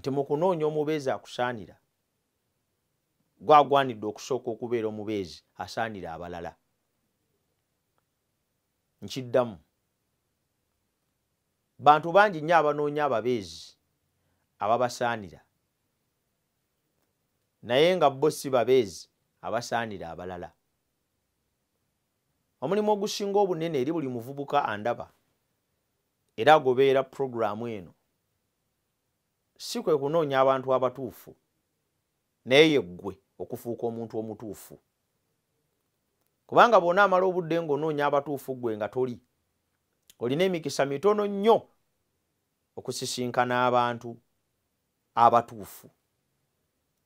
nti mu kunoonya omubeezi akusaanira gwagwanidde okusooka okubeera omubeezi asaanira abalala. Nkiddamu, bantu bangi nnyo abanoonya ababeezi ababasaanira, naye nga bo si babeezi abasaanira abalala. Omulimu ogusinga obunene eri buli muvubuka andaba era agobeera puroguraamu eno si kwe kunoonya abantu abatuufu, naye ye ggwe okufuuka omuntu omutuufu. Kubanga bw'ona amala obudde ng'onoonya abatuufu ggwe nga toli, olina emikisa mitono nnyo okusisinkana abantu abatuufu.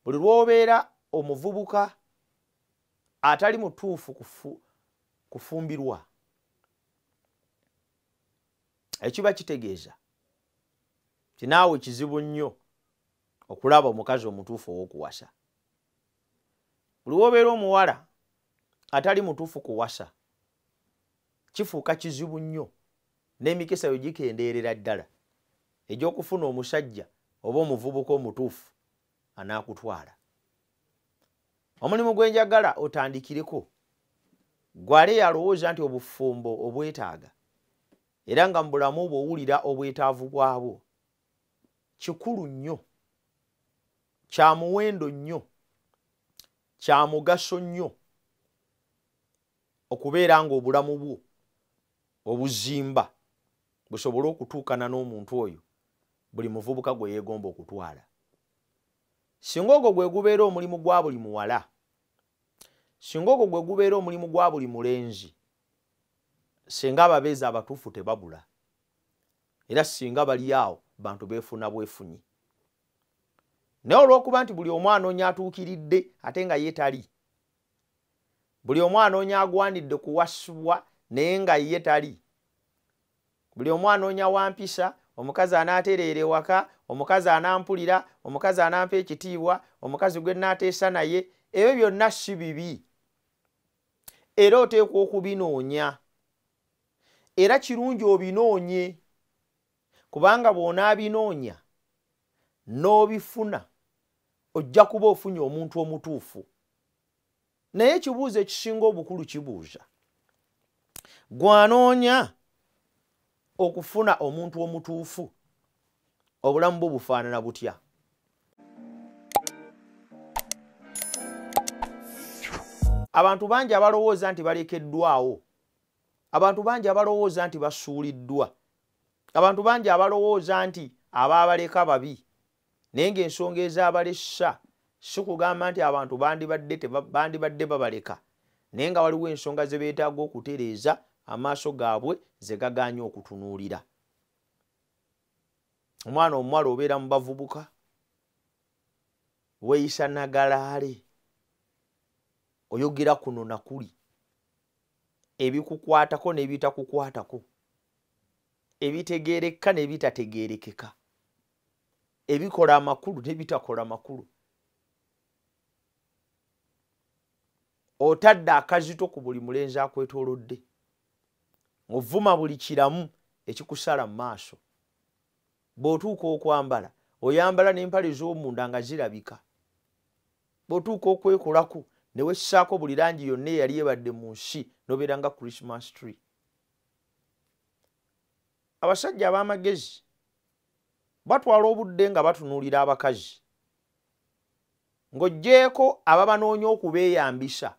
Buli lw'obeera omuvubuka atali mutuufu kufumbirwa, ekiba kitegeeza ti naawe kizibu nnyo okulaba omukazi omutuufu ow'okuwasa. Buli lw'obeera omuwala atali mutuufu kuwasa, kifuuka kizibu nnyo n'emikisa yo gikendeerera ddala egy'okufuna omusajja oba omuvubuka omutuufu anaakutwala. Omulimu gwe njagala otandikireko gwali yalowooza nti obufumbo obwetaaga era nga mu bulamu bwo owulira obwetaavu bwabwo, kikulu nnyo, kya muwendo nnyo, kya mugaso nnyo okubeera nga obulamu bwo obuzimba busobole okutuukana n'omuntu oyo buli muvubuka gwe yeegomba okutwala. Singa ogwo gwe gubeera omulimu gwa buli muwala, singa ogwo gwe gubeera omulimu gwa buli mulenzi, singa ababeezi abatuufu tebabula, era singa bali awo bantu beefuna bwefunyi. Naye olw'okuba nti buli omu anoonya atuukiridde ate nga ye tali, buli omu anoonya agwanidde kuwasibwa naye nga ye tali, buli omu anoonya wampisa, omukazi anaatereera ewaka, omukazi anampulira, omukazi anampa ekitiibwa, omukazi gwe naateesa naye, ebyo byonna si bibi era oteekwa okubinoonya, era kirungi obinoonye, kubanga bw'onaabinoonya n'obifuna ojja kuba ofunye omuntu omutuufu. Naye ekibuuzo ekisinga obukulu kibuuza, gwanoonya okufuna omuntu omutuufu, obulamu bwo bufaanana butya? Abantu bangi abalowooza nti balekeddwawo, abantu bangi abalowooza nti basuuliddwa, abantu bangi abalowooza nti abaabaleka babi, naye ng'ensonga ezaabalessa si kugamba nti abantu bandibadde babaleka, naye nga waliwo ensonga ze beetaaga okutereeza amaaso gaabwe ze gagaanye okutunuulira. Omwana omuwala obeera mu bavubuka, weeyisa nagalaale, oyogera kuno na kuli, ebikukwatako n'ebitakukwatako, ebitegeerekeka n'ebitategeerekeka, ebikola amakulu n'ebitakola makulu. Otadde akazito ku buli mulenzi akwetoolodde, ovuma buli kiramu ekikusala mu maaso. Bw'otuuka okwambala, oyambala n'empale z'omunda nga zirabika. Bw'otuuka okwekolako ne wessaako buli langi yonna eyali ebadde mu nsi n'obeera nga Christmas tree. Abasajja ab'amagezi batwala obudde nga batunuulira abakazi, ng'oggyeko ababanoonya okubeeyambisa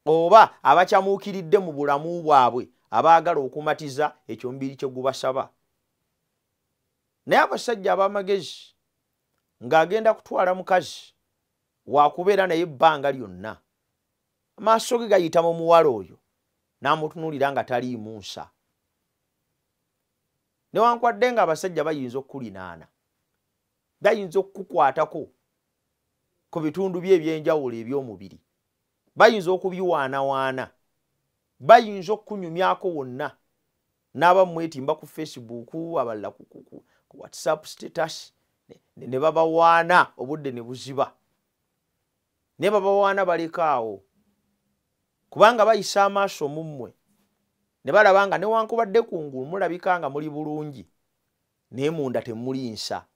oba abakyamuukiridde mu bulamu bwabwe abaagala okumatiza ekyo omubiri kye gubasaba. Naye abasajja ab'amagezi ng'agenda kutwala mukazi waakubeera naye ebbanga lyonna, amaaso ge gayita mu muwala oyo n'amutunuulira nga taliimu nsa. Newankwadde nga abasajja bayinza okukulinaana, bayinza okukukwatako ku bitundu bye eby'enjawulo eby'omubiri, bayinza okubiwaanawaana, bayinza okukunyumyako wonna, n'aba mwetimba ku Facebook, abalala ku WhatsApp status, ne babawaana obudde ne buziba, ne babawaana balekaawo, kubanga bayisa amaaso mu mmwe ne balaba nga newankubadde kungulu mulabika nga muli bulungi naye munda temuli nsa.